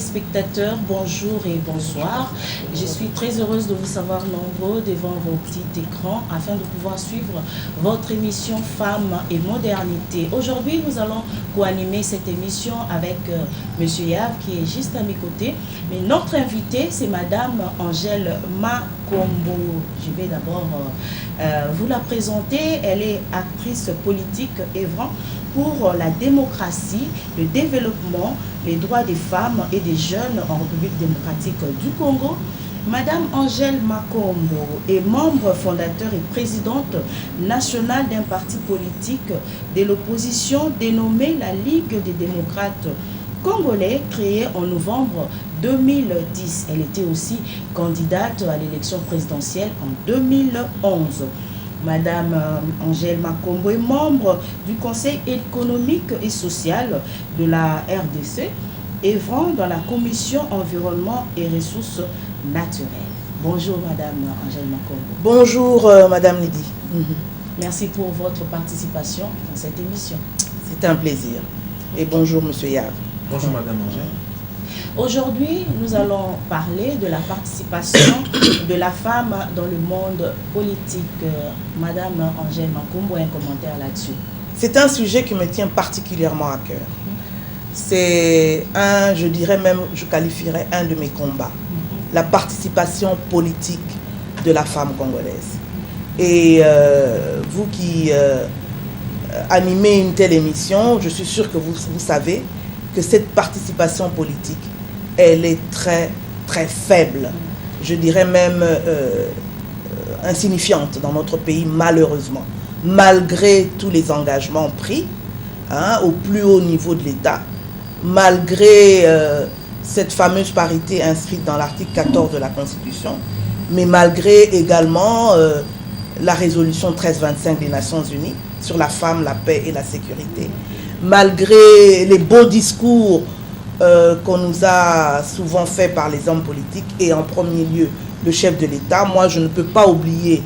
téléspectateurs, bonjour et bonsoir. Je suis très heureuse de vous savoir nombreux devant vos petits écrans afin de pouvoir suivre votre émission Femmes et Modernité. Aujourd'hui, nous allons co-animer cette émission avec Monsieur Yav qui est juste à mes côtés. Mais notre invitée, c'est Madame Angèle Makombo. Je vais d'abord vous la présenter. Elle est actrice politique œuvrant pour la démocratie, le développement, les droits des femmes et des jeunes en République démocratique du Congo. Madame Angèle Makombo est membre fondateur et présidente nationale d'un parti politique de l'opposition dénommé la Ligue des démocrates congolais, créé en novembre 2010. Elle était aussi candidate à l'élection présidentielle en 2011. Madame Angèle Makombo est membre du Conseil économique et social de la RDC, œuvrant dans la commission environnement et ressources naturelles. Bonjour Madame Angèle Makombo. Bonjour Madame Lydie. Merci pour votre participation dans cette émission. C'est un plaisir. Et bonjour Monsieur Yav. Bonjour Madame Angèle. Aujourd'hui, nous allons parler de la participation de la femme dans le monde politique. Madame Angèle Makombo, un commentaire là-dessus. C'est un sujet qui me tient particulièrement à cœur. C'est un, je dirais même, je qualifierais un de mes combats. La participation politique de la femme congolaise. Et vous qui animez une telle émission, je suis sûre que vous savez que cette participation politique, elle est très, très faible. Je dirais même insignifiante dans notre pays, malheureusement. Malgré tous les engagements pris au plus haut niveau de l'État, malgré cette fameuse parité inscrite dans l'article 14 de la Constitution, mais malgré également la résolution 1325 des Nations Unies sur la femme, la paix et la sécurité, malgré les beaux discours qu'on nous a souvent faits par les hommes politiques et en premier lieu le chef de l'État, moi je ne peux pas oublier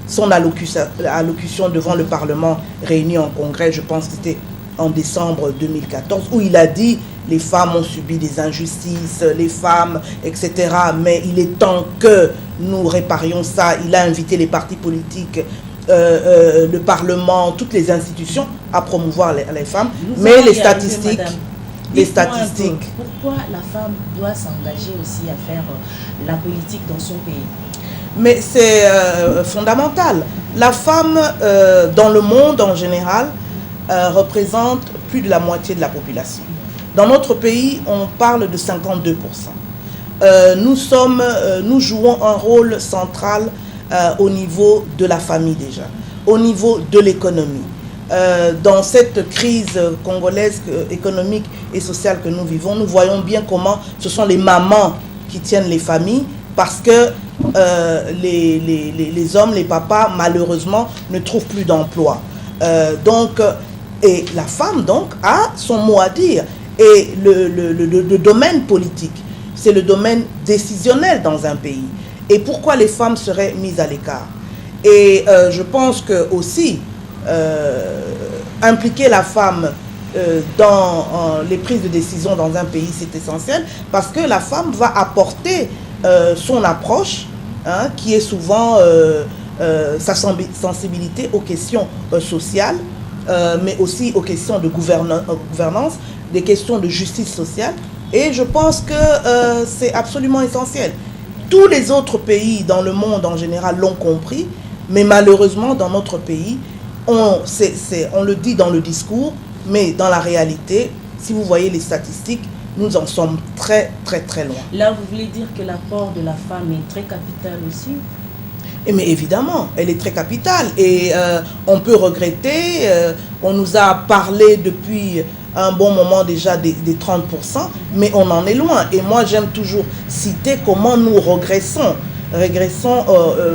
son allocution devant le Parlement réuni en congrès, je pense que c'était en décembre 2014, où il a dit les femmes ont subi des injustices, les femmes, etc. Mais il est temps que nous réparions ça. Il a invité les partis politiques, le Parlement, toutes les institutions à promouvoir les femmes. Mais les statistiques... Pourquoi la femme doit s'engager aussi à faire la politique dans son pays? Mais c'est fondamental. La femme, dans le monde en général, représente plus de la moitié de la population. Dans notre pays, on parle de 52%. Nous jouons un rôle central au niveau de la famille déjà, au niveau de l'économie. Dans cette crise congolaise économique et sociale que nous vivons, nous voyons bien comment ce sont les mamans qui tiennent les familles parce que les hommes, les papas, malheureusement, ne trouvent plus d'emploi. Et la femme, donc, a son mot à dire. Et le domaine politique, c'est le domaine décisionnel dans un pays. Et pourquoi les femmes seraient mises à l'écart? Et je pense que aussi, impliquer la femme dans les prises de décision dans un pays, c'est essentiel, parce que la femme va apporter son approche, qui est souvent sa sensibilité aux questions sociales, mais aussi aux questions de gouvernance, des questions de justice sociale. Et je pense que c'est absolument essentiel. Tous les autres pays dans le monde en général l'ont compris, mais malheureusement dans notre pays, on le dit dans le discours, mais dans la réalité, si vous voyez les statistiques, nous en sommes très très très loin. Là, vous voulez dire que l'apport de la femme est très capital aussi? Mais évidemment, elle est très capitale et on peut regretter, on nous a parlé depuis un bon moment déjà des 30%, mais on en est loin. Et moi, j'aime toujours citer comment nous régressons,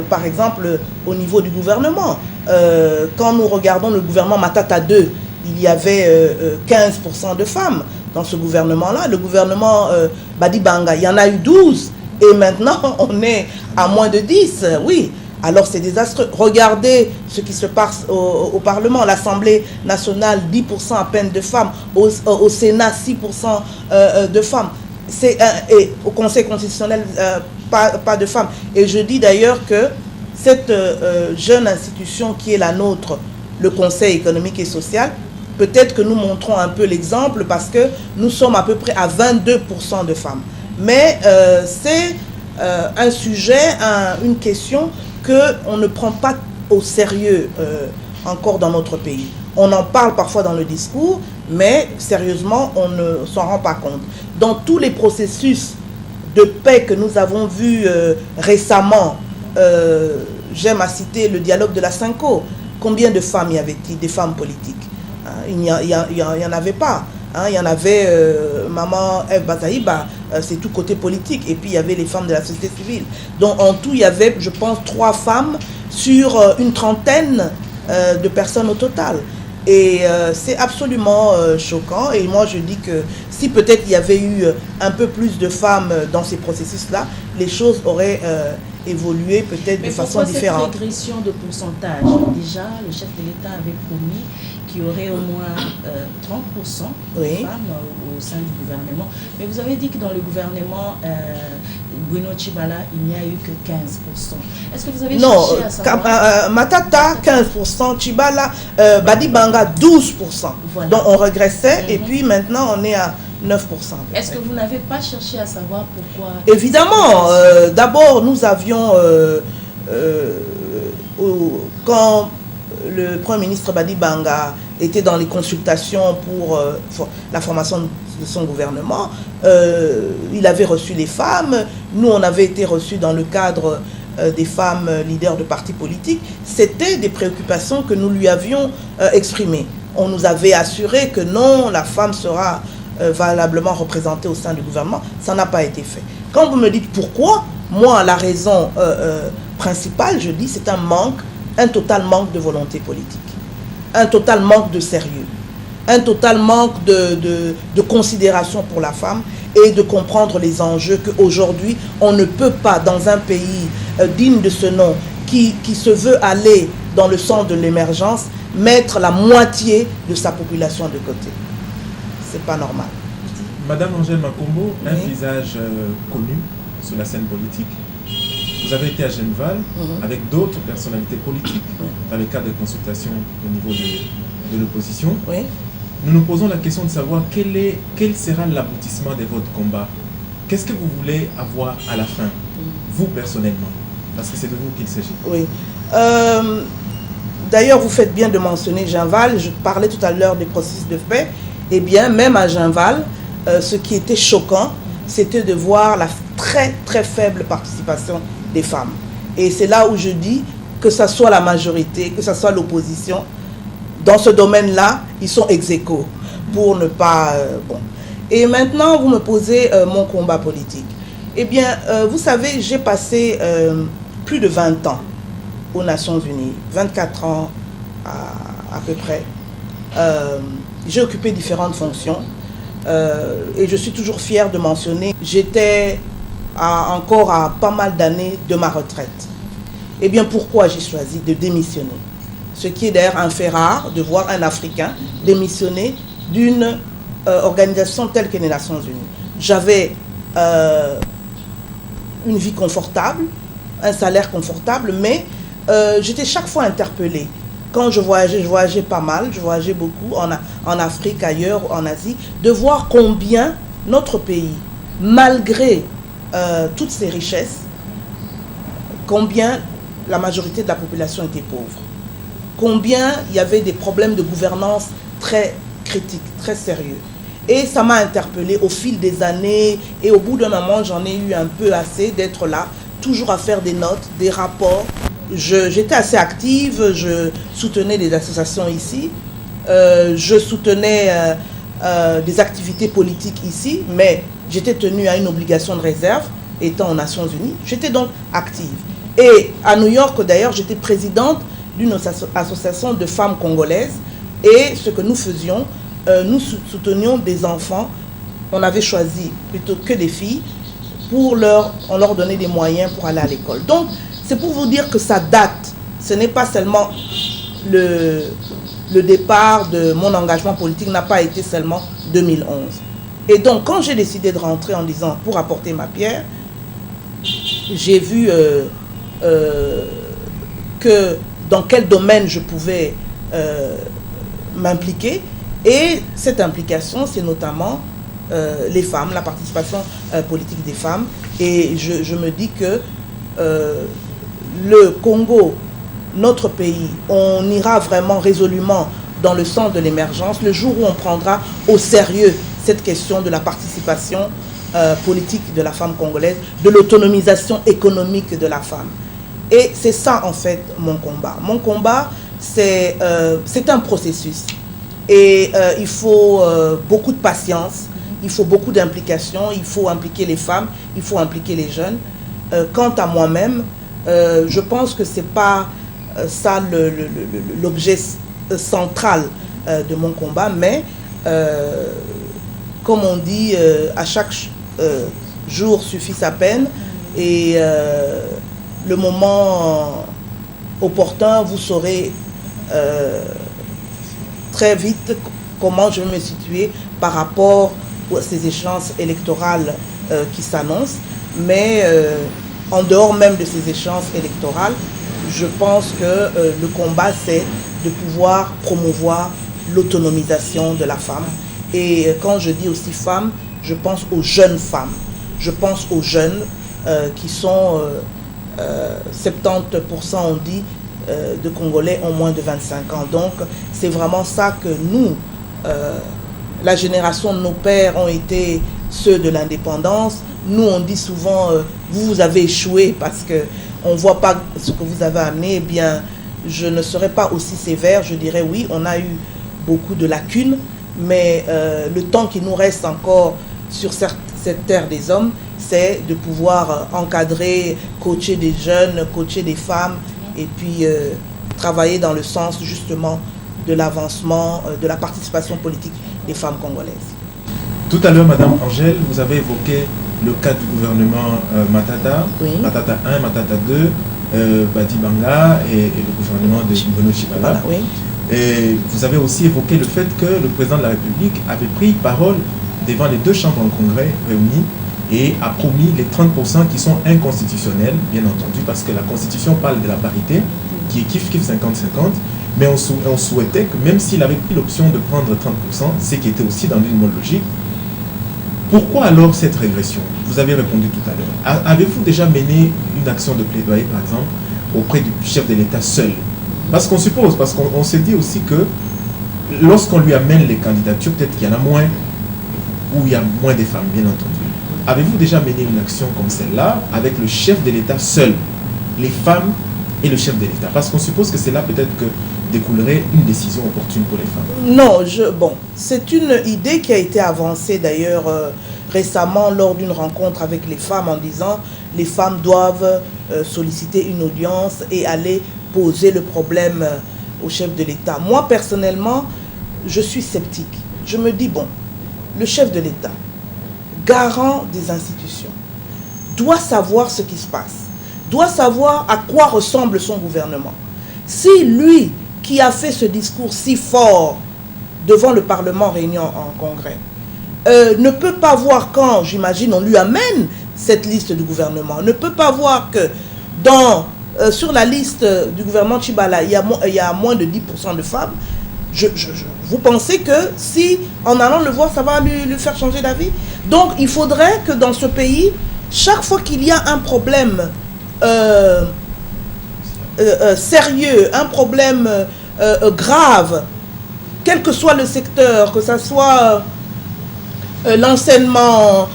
par exemple, au niveau du gouvernement. Quand nous regardons le gouvernement Matata 2, il y avait 15% de femmes dans ce gouvernement-là. Le gouvernement Badi Banga, il y en a eu 12. Et maintenant, on est à moins de 10, oui. alors c'est désastreux. Regardez ce qui se passe au Parlement, l'Assemblée nationale, 10% à peine de femmes, au Sénat, 6% de femmes, et au Conseil constitutionnel, pas de femmes. Et je dis d'ailleurs que cette jeune institution qui est la nôtre, le Conseil économique et social, peut-être que nous montrons un peu l'exemple parce que nous sommes à peu près à 22% de femmes. Mais c'est un sujet, une question qu'on ne prend pas au sérieux encore dans notre pays. On en parle parfois dans le discours, mais sérieusement, on ne s'en rend pas compte. Dans tous les processus de paix que nous avons vus récemment, j'aime à citer le dialogue de la Cinco. Combien de femmes y avait-il, des femmes politiques? Il n'y en avait pas. Il y en avait Maman Eve Bazaïba, c'est tout côté politique. Et puis il y avait les femmes de la société civile. Donc en tout, il y avait, je pense, 3 femmes sur une trentaine de personnes au total. Et c'est absolument choquant. Et moi, je dis que si peut-être il y avait eu un peu plus de femmes dans ces processus-là, les choses auraient évolué peut-être de façon différente. Cette régression de pourcentage, déjà, le chef de l'État avait promis qu'il y aurait au moins 30% de femmes au sein du gouvernement. Mais vous avez dit que dans le gouvernement Bruno Tshibala, il n'y a eu que 15%. Est-ce que vous avez cherché à savoir... Matata, 15%, Tshibala, Badibanga, 12%. Voilà. Donc on régressait et puis maintenant on est à 9%. Est-ce que vous n'avez pas cherché à savoir pourquoi? Évidemment, d'abord nous avions, quand le Premier ministre Badibanga était dans les consultations pour la formation de son gouvernement, il avait reçu les femmes, nous on avait été reçus dans le cadre des femmes leaders de partis politiques. C'était des préoccupations que nous lui avions exprimées. On nous avait assuré que non, la femme sera valablement représentée au sein du gouvernement. Ça n'a pas été fait. Quand vous me dites pourquoi, moi la raison principale, je dis, c'est un total manque de volonté politique, un total manque de sérieux, un total manque de considération pour la femme et de comprendre les enjeux qu'aujourd'hui on ne peut pas, dans un pays digne de ce nom, qui se veut aller dans le sens de l'émergence, mettre la moitié de sa population de côté. C'est pas normal. Madame Angèle Makombo, un visage connu sur la scène politique. Vous avez été à Genval avec d'autres personnalités politiques dans le cadre de consultations au niveau de l'opposition. Oui. Nous nous posons la question de savoir quel sera l'aboutissement de votre combat. Qu'est-ce que vous voulez avoir à la fin, vous personnellement? Parce que c'est de vous qu'il s'agit. Oui. D'ailleurs, vous faites bien de mentionner Genval. Je parlais tout à l'heure des processus de paix. Eh bien, même à Genval, ce qui était choquant, c'était de voir la très très faible participation des femmes. Et c'est là où je dis que ce soit la majorité, que ce soit l'opposition, dans ce domaine-là, ils sont ex aequo pour ne pas... bon. Et maintenant, vous me posez mon combat politique. Eh bien, vous savez, j'ai passé plus de 20 ans aux Nations Unies, 24 ans à peu près. J'ai occupé différentes fonctions et je suis toujours fière de mentionner, j'étais encore à pas mal d'années de ma retraite. Eh bien, pourquoi j'ai choisi de démissionner? Ce qui est d'ailleurs un fait rare de voir un Africain démissionner d'une organisation telle que les Nations Unies. J'avais une vie confortable, un salaire confortable, mais j'étais chaque fois interpellée. Quand je voyageais pas mal, je voyageais beaucoup en Afrique, ailleurs, en Asie, de voir combien notre pays, malgré toutes ses richesses, combien la majorité de la population était pauvre. Combien il y avait des problèmes de gouvernance très critiques, très sérieux. Et ça m'a interpellée au fil des années et au bout d'un moment, j'en ai eu un peu assez d'être là, toujours à faire des notes, des rapports. J'étais assez active, je soutenais des associations ici, je soutenais des activités politiques ici, mais j'étais tenue à une obligation de réserve étant aux Nations Unies. J'étais donc active. Et à New York d'ailleurs, j'étais présidente d'une association de femmes congolaises et ce que nous faisions, nous soutenions des enfants, on avait choisi plutôt que des filles, on leur donnait des moyens pour aller à l'école. Donc c'est pour vous dire que ça date. Ce n'est pas seulement le départ de mon engagement politique n'a pas été seulement 2011. Et donc, quand j'ai décidé de rentrer en disant pour apporter ma pierre, j'ai vu que dans quel domaine je pouvais m'impliquer. Et cette implication, c'est notamment les femmes, la participation politique des femmes. Et je me dis que le Congo, notre pays, on ira vraiment résolument dans le sens de l'émergence le jour où on prendra au sérieux cette question de la participation politique de la femme congolaise, de l'autonomisation économique de la femme. Et c'est ça en fait mon combat. Mon combat, c'est un processus. Et il faut beaucoup de patience, il faut beaucoup d'implication, il faut impliquer les femmes, il faut impliquer les jeunes. Quant à moi-même, je pense que ce n'est pas ça l'objet central de mon combat, mais comme on dit, à chaque jour suffit sa peine, et le moment opportun, vous saurez très vite comment je vais me situer par rapport à ces échéances électorales qui s'annoncent. Mais en dehors même de ces échéances électorales, je pense que le combat, c'est de pouvoir promouvoir l'autonomisation de la femme. Et quand je dis aussi femmes, je pense aux jeunes femmes. Je pense aux jeunes qui sont 70%, on dit, de Congolais ont moins de 25 ans. Donc, c'est vraiment ça que nous, la génération de nos pères ont été ceux de l'indépendance. Nous, on dit souvent, vous avez échoué parce qu'on ne voit pas ce que vous avez amené. Eh bien, je ne serais pas aussi sévère. Je dirais oui, on a eu beaucoup de lacunes, mais le temps qui nous reste encore sur cette terre des hommes, c'est de pouvoir encadrer, coacher des jeunes, coacher des femmes, et puis travailler dans le sens justement de l'avancement, de la participation politique des femmes congolaises. Tout à l'heure, Madame Angèle, vous avez évoqué le cas du gouvernement Matata, oui. Matata 1, Matata 2, Badi Banga et le gouvernement de Bruno Tshibala. Oui. Et vous avez aussi évoqué le fait que le président de la République avait pris parole devant les deux chambres en congrès réunies et a promis les 30% qui sont inconstitutionnels, bien entendu, parce que la Constitution parle de la parité, qui est kiff-kiff 50-50, mais on souhaitait que même s'il avait pris l'option de prendre 30%, ce qui était aussi dans une bonne logique, pourquoi alors cette régression? Vous avez répondu tout à l'heure. Avez-vous déjà mené une action de plaidoyer, par exemple, auprès du chef de l'État seul? Parce qu'on suppose, parce qu'on se dit aussi que lorsqu'on lui amène les candidatures, peut-être qu'il y en a moins, ou il y a moins de femmes, bien entendu. Avez-vous déjà mené une action comme celle-là avec le chef de l'État seul, les femmes et le chef de l'État? Parce qu'on suppose que c'est là peut-être que découlerait une décision opportune pour les femmes. Non, c'est une idée qui a été avancée d'ailleurs récemment lors d'une rencontre avec les femmes en disant les femmes doivent solliciter une audience et aller poser le problème au chef de l'État. Moi, personnellement, je suis sceptique. Je me dis, bon, le chef de l'État, garant des institutions, doit savoir ce qui se passe, doit savoir à quoi ressemble son gouvernement. Si lui, qui a fait ce discours si fort devant le Parlement réuni en congrès, ne peut pas voir quand, j'imagine, on lui amène cette liste du gouvernement, ne peut pas voir que sur la liste du gouvernement Tshibala, il y a moins de 10% de femmes. Vous pensez que si, en allant le voir, ça va lui faire changer d'avis? Donc, il faudrait que dans ce pays, chaque fois qu'il y a un problème sérieux, un problème grave, quel que soit le secteur, que ce soit l'enseignement,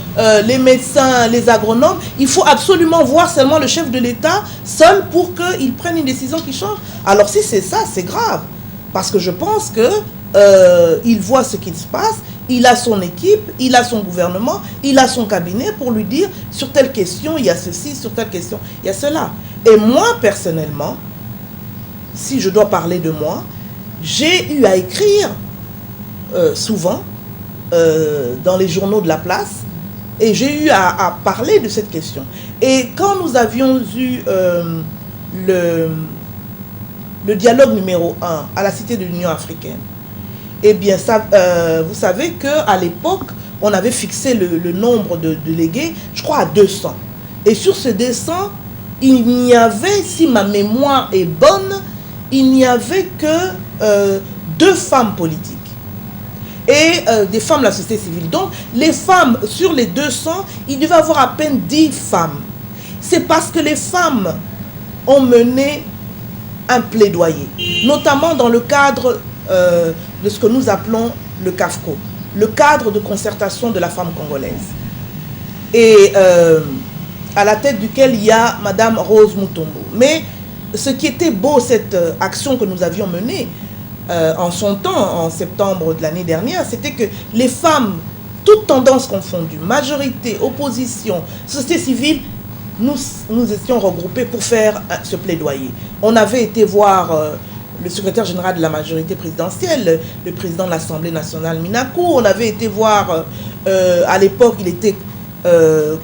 les médecins, les agronomes, il faut absolument voir seulement le chef de l'État seul pour qu'il prenne une décision qui change. Alors si c'est ça, c'est grave. Parce que je pense qu'il voit ce qui se passe, il a son équipe, il a son gouvernement, il a son cabinet pour lui dire sur telle question, il y a ceci, sur telle question, il y a cela. Et moi, personnellement, si je dois parler de moi, j'ai eu à écrire souvent dans les journaux de la place et j'ai eu à parler de cette question. Et quand nous avions eu le dialogue numéro 1 à la Cité de l'Union africaine, eh bien, ça, vous savez qu'à l'époque, on avait fixé le nombre de délégués, je crois, à 200. Et sur ce 200, il n'y avait, si ma mémoire est bonne, il n'y avait que 2 femmes politiques et des femmes de la société civile. Donc, les femmes, sur les 200, il devait y avoir à peine 10 femmes. C'est parce que les femmes ont mené un plaidoyer, notamment dans le cadre de ce que nous appelons le CAFCO, le cadre de concertation de la femme congolaise. Et à la tête duquel il y a Madame Rose Mutombo. Mais ce qui était beau, cette action que nous avions menée en son temps, en septembre de l'année dernière, c'était que les femmes, toutes tendances confondues, majorité, opposition, société civile, nous étions regroupés pour faire ce plaidoyer. On avait été voir le secrétaire général de la majorité présidentielle, le président de l'Assemblée nationale Minakou. On avait été voir, à l'époque, il était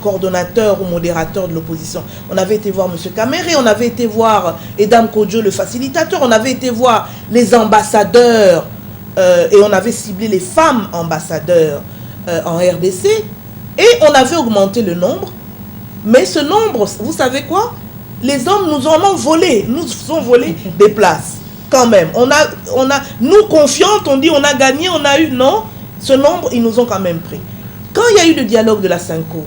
coordonnateur ou modérateur de l'opposition. On avait été voir M. Kamere, on avait été voir Edam Kodjo, le facilitateur, on avait été voir les ambassadeurs et on avait ciblé les femmes ambassadeurs en RDC et on avait augmenté le nombre. Mais ce nombre, vous savez quoi? Les hommes nous en ont volé, nous ont volé des places quand même. Nous confiantes, on dit on a gagné, on a eu, non, ce nombre, ils nous ont quand même pris. Quand il y a eu le dialogue de la Cinco,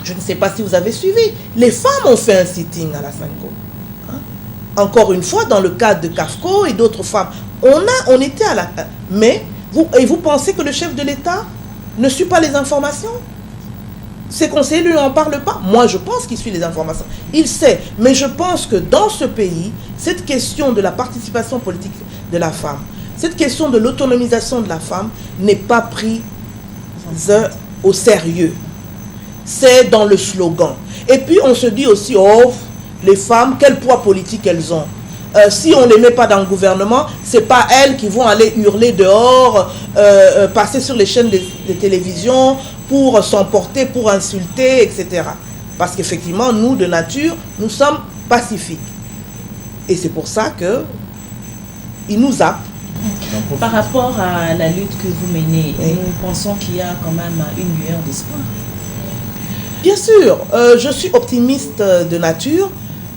je ne sais pas si vous avez suivi, les femmes ont fait un sitting à la Cinco. Hein? Encore une fois, dans le cadre de CAFCO et d'autres femmes, on était à la... Mais, vous pensez que le chef de l'État ne suit pas les informations? Ses conseillers lui en parlent pas. Moi, je pense qu'il suit les informations. Il sait. Mais je pense que dans ce pays, cette question de la participation politique de la femme, cette question de l'autonomisation de la femme n'est pas prise au sérieux. C'est dans le slogan. Et puis, on se dit aussi, oh, les femmes, quel poids politique elles ont. Si on ne les met pas dans le gouvernement, ce n'est pas elles qui vont aller hurler dehors, passer sur les chaînes de télévision pour s'emporter, pour insulter, etc. Parce qu'effectivement, nous, de nature, nous sommes pacifiques. Et c'est pour ça qu'ils nous zappent. Par rapport à la lutte que vous menez, oui, nous pensons qu'il y a quand même une lueur d'espoir. Bien sûr, je suis optimiste de nature.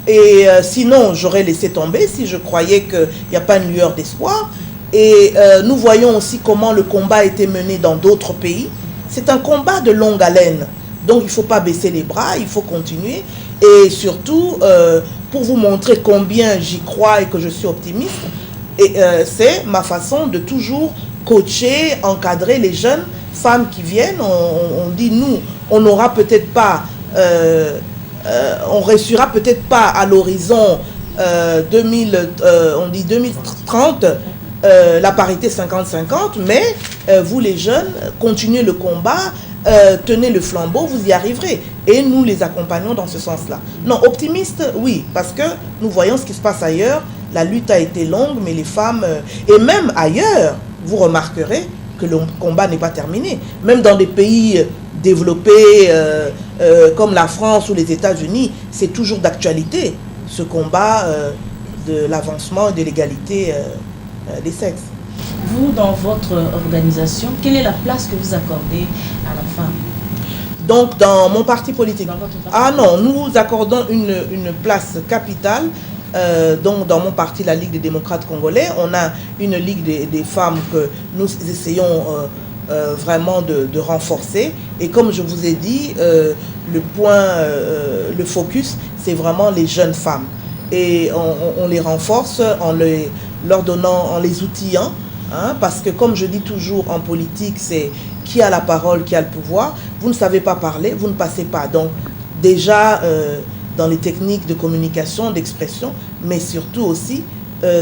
Et sinon, j'aurais laissé tomber si je croyais qu'il n'y a pas une lueur d'espoir. Et nous voyons aussi comment le combat a été mené dans d'autres pays. C'est un combat de longue haleine. Donc, il ne faut pas baisser les bras, il faut continuer. Et surtout, pour vous montrer combien j'y crois et que je suis optimiste, c'est ma façon de toujours coacher, encadrer les jeunes femmes qui viennent. On dit, nous, on n'aura peut-être pas... on réussira peut-être pas à l'horizon 2030 la parité 50-50, mais vous les jeunes, continuez le combat, tenez le flambeau, vous y arriverez. Et nous les accompagnons dans ce sens-là. Non, optimiste, oui, parce que nous voyons ce qui se passe ailleurs. La lutte a été longue, mais les femmes, et même ailleurs, vous remarquerez que le combat n'est pas terminé. Même dans des pays développés comme la France ou les États-Unis, c'est toujours d'actualité, ce combat de l'avancement et de l'égalité des sexes. Vous, dans votre organisation, quelle est la place que vous accordez à la femme? Donc, dans mon parti politique. Dans votre parti. Ah non, nous accordons une place capitale. Donc, dans mon parti, la Ligue des démocrates congolais, on a une Ligue des femmes que nous essayons vraiment de renforcer. Et comme je vous ai dit, le focus, c'est vraiment les jeunes femmes. Et on les renforce en leur donnant, en les outillant, hein, parce que comme je dis toujours en politique, c'est qui a la parole, qui a le pouvoir. Vous ne savez pas parler, vous ne passez pas. Donc déjà dans les techniques de communication, d'expression, mais surtout aussi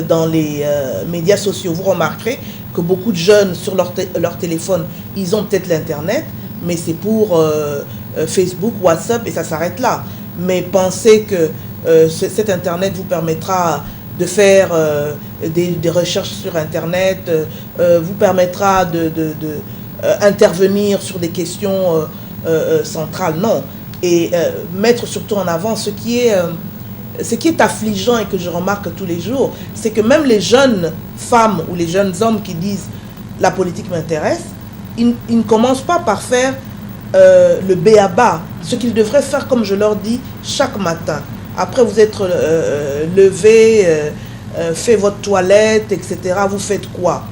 dans les médias sociaux. Vous remarquerez que beaucoup de jeunes sur leur téléphone, ils ont peut-être l'Internet, mais c'est pour Facebook, WhatsApp, et ça s'arrête là. Mais pensez que cet Internet vous permettra de faire des recherches sur Internet, vous permettra d'intervenir sur des questions centrales. Non. Et mettre surtout en avant ce qui est ce qui est affligeant et que je remarque tous les jours, c'est que même les jeunes femmes ou les jeunes hommes qui disent la politique m'intéresse, ils ne commencent pas par faire le b.a.-ba, ce qu'ils devraient faire, comme je leur dis, chaque matin. Après vous être levé, fait votre toilette, etc., vous faites quoi?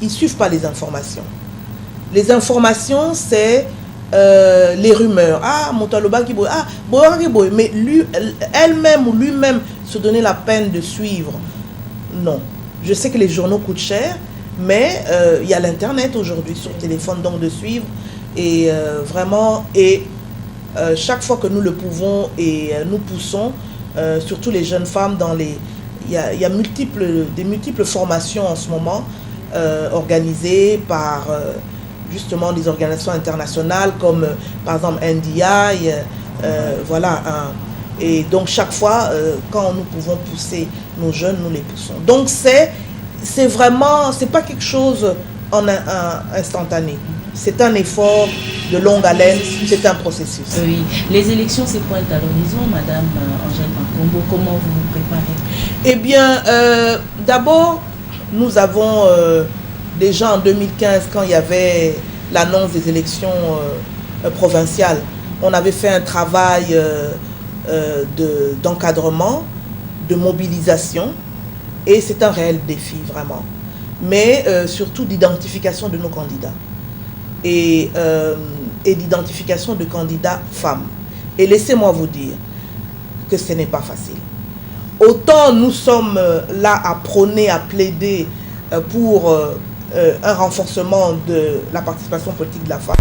Ils ne suivent pas les informations. Les informations, c'est les rumeurs. Ah, Moutaloba qui boit. Ah, Boya qui boit. Mais elle-même ou lui-même se donner la peine de suivre. Non. Je sais que les journaux coûtent cher, mais il y a l'Internet aujourd'hui sur téléphone, donc de suivre. Et vraiment, chaque fois que nous le pouvons et nous poussons, surtout les jeunes femmes, il y a des multiples formations en ce moment organisées par justement des organisations internationales comme par exemple NDI, voilà. Et donc chaque fois, quand nous pouvons pousser nos jeunes, nous les poussons. Donc c'est vraiment, c'est pas quelque chose en instantané. C'est un effort de longue haleine, c'est un processus. Oui, les élections se pointent à l'horizon, Madame Angèle Makombo. Comment vous vous préparez? Eh bien, d'abord, nous avons déjà en 2015, quand il y avait l'annonce des élections provinciales, on avait fait un travail d'encadrement, de mobilisation, et c'est un réel défi vraiment, mais surtout d'identification de nos candidats et d'identification de candidats femmes. Et laissez-moi vous dire que ce n'est pas facile. Autant nous sommes là à prôner, à plaider pour un renforcement de la participation politique de la femme.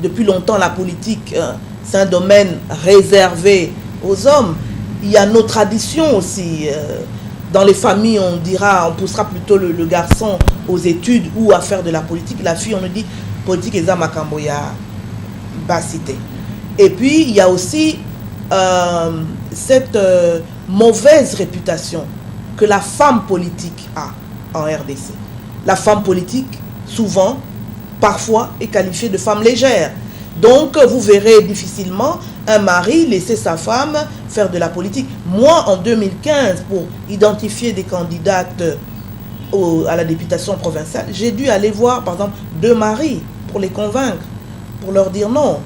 Depuis longtemps, la politique, c'est un domaine réservé aux hommes. Il y a nos traditions aussi. Dans les familles, on poussera plutôt le garçon aux études ou à faire de la politique. La fille, on nous dit politique et zamakamboya basité. Et puis, il y a aussi cette mauvaise réputation que la femme politique a en RDC. La femme politique, souvent, parfois, est qualifiée de femme légère. Donc, vous verrez difficilement un mari laisser sa femme faire de la politique. Moi, en 2015, pour identifier des candidates à la députation provinciale, j'ai dû aller voir, par exemple, 2 maris pour les convaincre, pour leur dire non.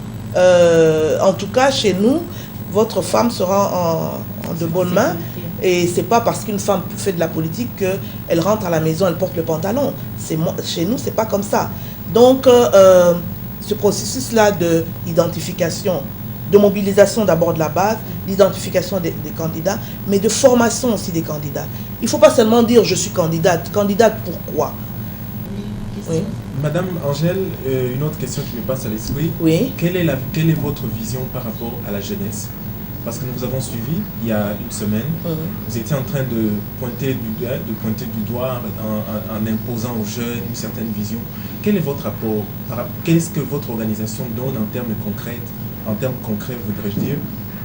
En tout cas, chez nous, votre femme sera en de bonnes mains. Et c'est pas parce qu'une femme fait de la politique qu'elle rentre à la maison, elle porte le pantalon. Chez nous, c'est pas comme ça. Donc, ce processus-là d'identification, de mobilisation d'abord de la base, d'identification des candidats, mais de formation aussi des candidats. Il ne faut pas seulement dire je suis candidate. Candidate pourquoi? Oui. Madame Angèle, une autre question qui me passe à l'esprit. Oui. Quelle est votre vision par rapport à la jeunesse? Parce que nous vous avons suivi il y a une semaine. Vous étiez en train de pointer du doigt en imposant aux jeunes une certaine vision. Quel est votre rapport? Qu'est-ce que votre organisation donne en termes concrets, voudrais-je dire,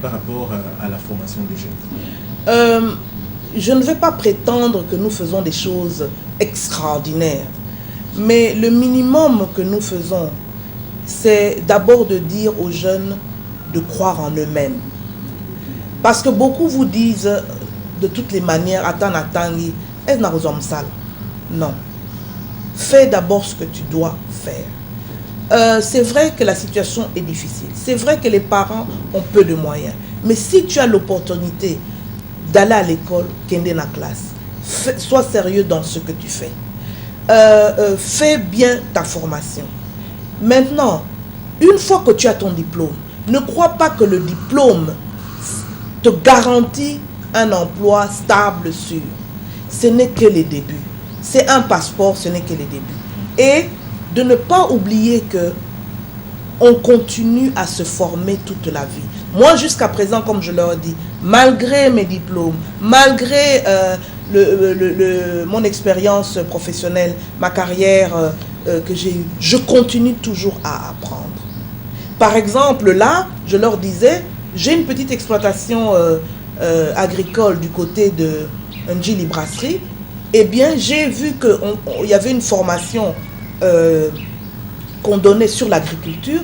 par rapport à la formation des jeunes? Je ne vais pas prétendre que nous faisons des choses extraordinaires. Mais le minimum que nous faisons, c'est d'abord de dire aux jeunes de croire en eux-mêmes. Parce que beaucoup vous disent de toutes les manières, attends, est-ce que nous sale? Non. Fais d'abord ce que tu dois faire. C'est vrai que la situation est difficile. C'est vrai que les parents ont peu de moyens. Mais si tu as l'opportunité d'aller à l'école, kende na classe, sois sérieux dans ce que tu fais. Fais bien ta formation. Maintenant, une fois que tu as ton diplôme, ne crois pas que le diplôme te garantit un emploi stable, sûr. Ce n'est que les débuts. C'est un passeport, ce n'est que les débuts. Et de ne pas oublier que on continue à se former toute la vie. Moi, jusqu'à présent, comme je leur dis, malgré mes diplômes, malgré mon expérience professionnelle, ma carrière que j'ai eue, je continue toujours à apprendre. Par exemple, là, je leur disais, j'ai une petite exploitation agricole du côté de Njili Brasserie. Eh bien, j'ai vu qu'il y avait une formation qu'on donnait sur l'agriculture.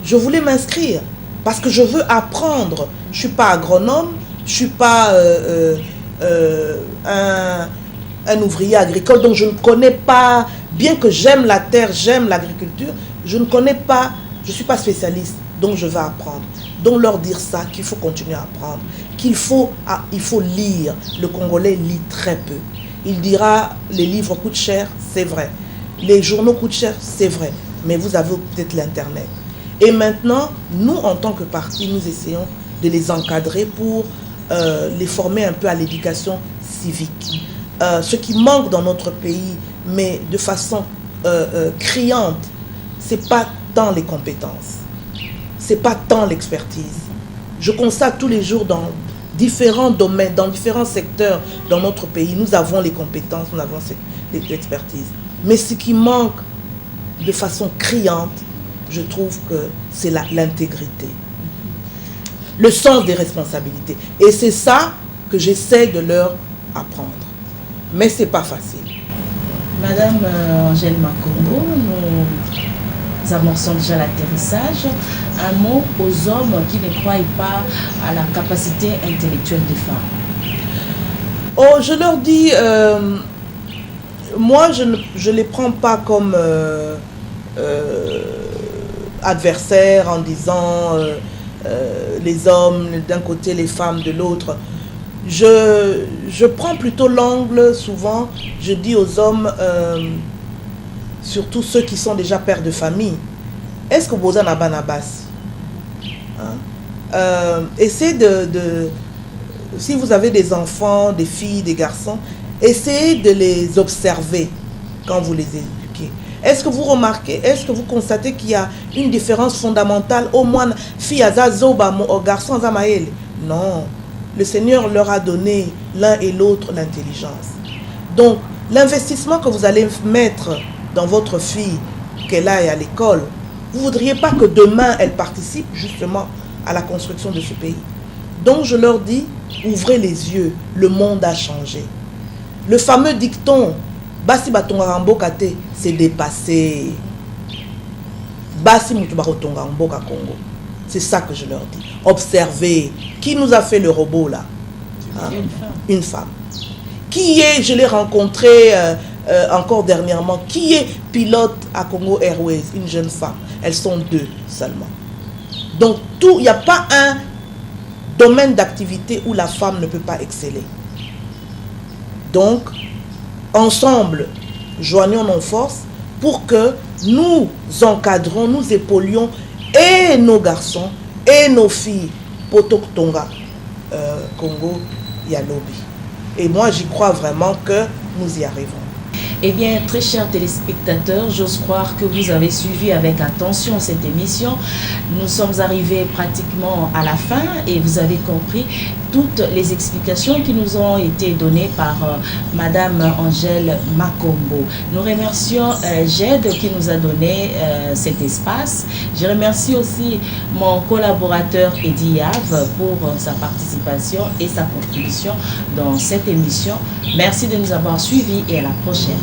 Je voulais m'inscrire parce que je veux apprendre. Je ne suis pas agronome, je ne suis pas un ouvrier agricole, donc je ne connais pas, bien que j'aime la terre, j'aime l'agriculture, je ne connais pas, je ne suis pas spécialiste, donc je vais apprendre. Donc leur dire ça, qu'il faut continuer à apprendre, il faut lire. Le Congolais lit très peu. Il dira, les livres coûtent cher, c'est vrai. Les journaux coûtent cher, c'est vrai. Mais vous avez peut-être l'Internet. Et maintenant, nous, en tant que parti, nous essayons de les encadrer pour les former un peu à l'éducation civique. Ce qui manque dans notre pays, mais de façon criante, ce n'est pas tant les compétences, ce n'est pas tant l'expertise. Je constate tous les jours dans différents domaines, dans différents secteurs dans notre pays, nous avons les compétences, nous avons l'expertise. Mais ce qui manque de façon criante, je trouve que c'est l'intégrité, le sens des responsabilités. Et c'est ça que j'essaie de leur apprendre. Mais ce n'est pas facile. Madame Angèle Makombo, nous amorçons déjà l'atterrissage. Un mot aux hommes qui ne croient pas à la capacité intellectuelle des femmes. Oh, je leur dis, moi je ne les prends pas comme adversaires en disant les hommes d'un côté, les femmes de l'autre. Je prends plutôt l'angle, souvent, je dis aux hommes, surtout ceux qui sont déjà pères de famille, est-ce que vous avez un banabas? Essayez si vous avez des enfants, des filles, des garçons, essayez de les observer quand vous les éduquez. Est-ce que vous remarquez, est-ce que vous constatez qu'il y a une différence fondamentale au moins fille azazoba au garçon zamaël? Non. Le Seigneur leur a donné l'un et l'autre l'intelligence. Donc, l'investissement que vous allez mettre dans votre fille, qu'elle aille à l'école, vous ne voudriez pas que demain, elle participe justement à la construction de ce pays. Donc, je leur dis, ouvrez les yeux, le monde a changé. Le fameux dicton, Basi batonga kate, c'est dépassé. Basi mutubarotonga mboka Congo. C'est ça que je leur dis. Observez. Qui nous a fait le robot là? Une femme. Qui est, je l'ai rencontré encore dernièrement, qui est pilote à Congo Airways? Une jeune femme. Elles sont 2 seulement. Donc, il n'y a pas un domaine d'activité où la femme ne peut pas exceller. Donc, ensemble, joignons nos forces pour que nous encadrons, nous épaulions et nos garçons et nos filles Potok Tonga Congo Yalobi. Et moi j'y crois vraiment que nous y arrivons. Eh bien, très chers téléspectateurs, j'ose croire que vous avez suivi avec attention cette émission. Nous sommes arrivés pratiquement à la fin et vous avez compris toutes les explications qui nous ont été données par Madame Angèle Makombo. Nous remercions Jed qui nous a donné cet espace. Je remercie aussi mon collaborateur Eddie Yav pour sa participation et sa contribution dans cette émission. Merci de nous avoir suivis et à la prochaine.